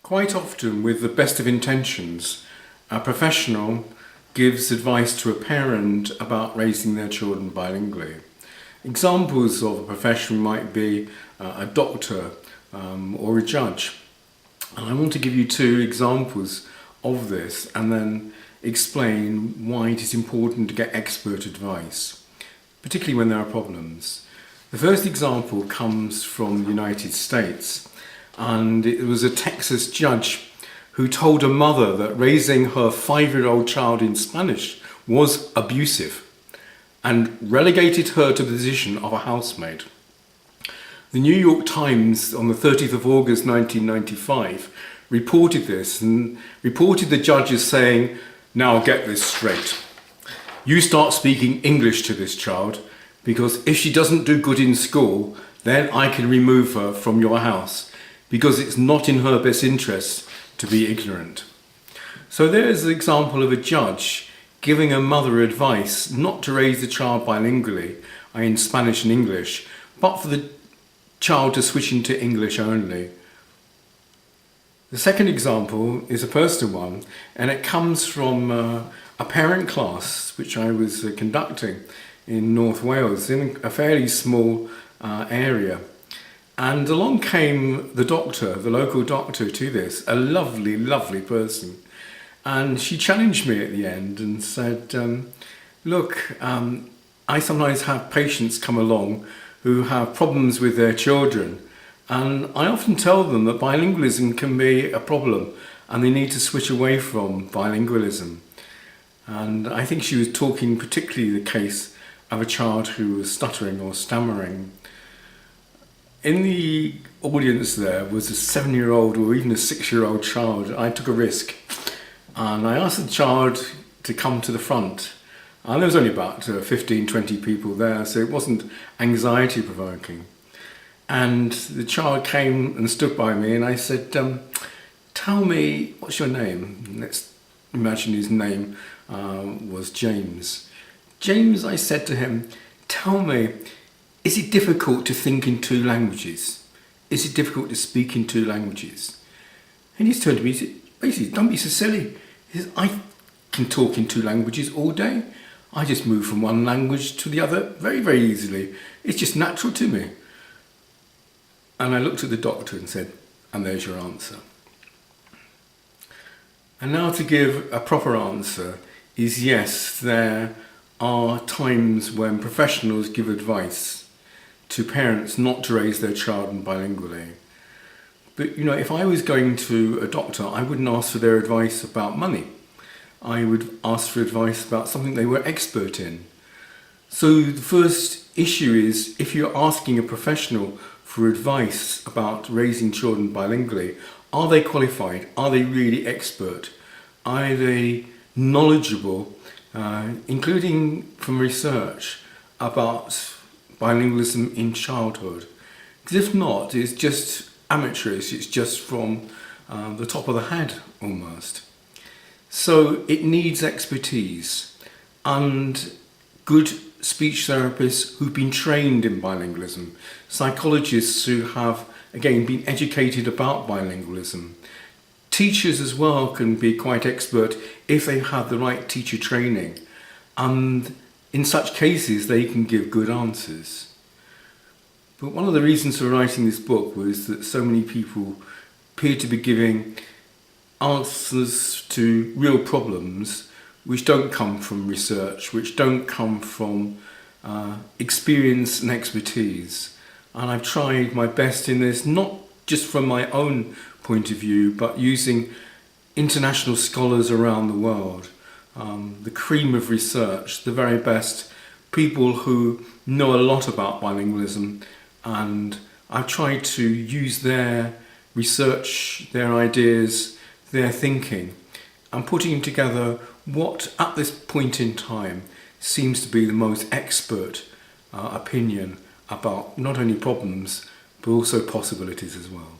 Quite often, with the best of intentions, a professional gives advice to a parent about raising their children bilingually. Examples of a profession might be a doctor or a judge. And I want to give you two examples of this and then explain why it is important to get expert advice, particularly when there are problems. The first example comes from the United States, and it was a Texas judge who told a mother that raising her 5-year-old child in Spanish was abusive and relegated her to the position of a housemaid. The New York Times on the 30th of August 1995 reported this and reported the judge as saying, "Now get this straight. You start speaking English to this child, because if she doesn't do good in school, then I can remove her from your house, because it's not in her best interest to be ignorant." So there's an example of a judge giving a mother advice not to raise the child bilingually, in Spanish and English, but for the child to switch into English only. The second example is a personal one, and it comes from a parent class which I was conducting in North Wales, in a fairly small area. And along came the doctor, the local doctor to this, a lovely, lovely person. And she challenged me at the end and said, look, I sometimes have patients come along who have problems with their children. And I often tell them that bilingualism can be a problem and they need to switch away from bilingualism. And I think she was talking particularly the case of a child who was stuttering or stammering. In the audience there was a 7-year-old or even a 6-year-old child. I took a risk and I asked the child to come to the front. And there was only about 15, 20 people there, so it wasn't anxiety provoking. And the child came and stood by me and I said, tell me, what's your name? Let's imagine his name was James. James, I said to him, tell me, is it difficult to think in two languages? Is it difficult to speak in two languages? And he's turned to me, he said, basically, don't be so silly. He says, I can talk in two languages all day. I just move from one language to the other very, very easily. It's just natural to me. And I looked at the doctor and said, and there's your answer. And now to give a proper answer is yes, there are times when professionals give advice to parents not to raise their child bilingually. But you know, if I was going to a doctor, I wouldn't ask for their advice about money. I would ask for advice about something they were expert in. So the first issue is, if you're asking a professional for advice about raising children bilingually, are they qualified? Are they really expert? Are they knowledgeable, including from research about bilingualism in childhood? Because if not, it's just amateurish, it's just from the top of the head almost. So it needs expertise and good speech therapists who've been trained in bilingualism, psychologists who have, again, been educated about bilingualism. Teachers as well can be quite expert if they have the right teacher training, and in such cases they can give good answers. But one of the reasons for writing this book was that so many people appear to be giving answers to real problems which don't come from research, which don't come from experience and expertise. And I've tried my best in this, not just from my own point of view, but using international scholars around the world, the cream of research, the very best people who know a lot about bilingualism, and I've tried to use their research, their ideas, their thinking, and putting together what at this point in time seems to be the most expert opinion about not only problems but also possibilities as well.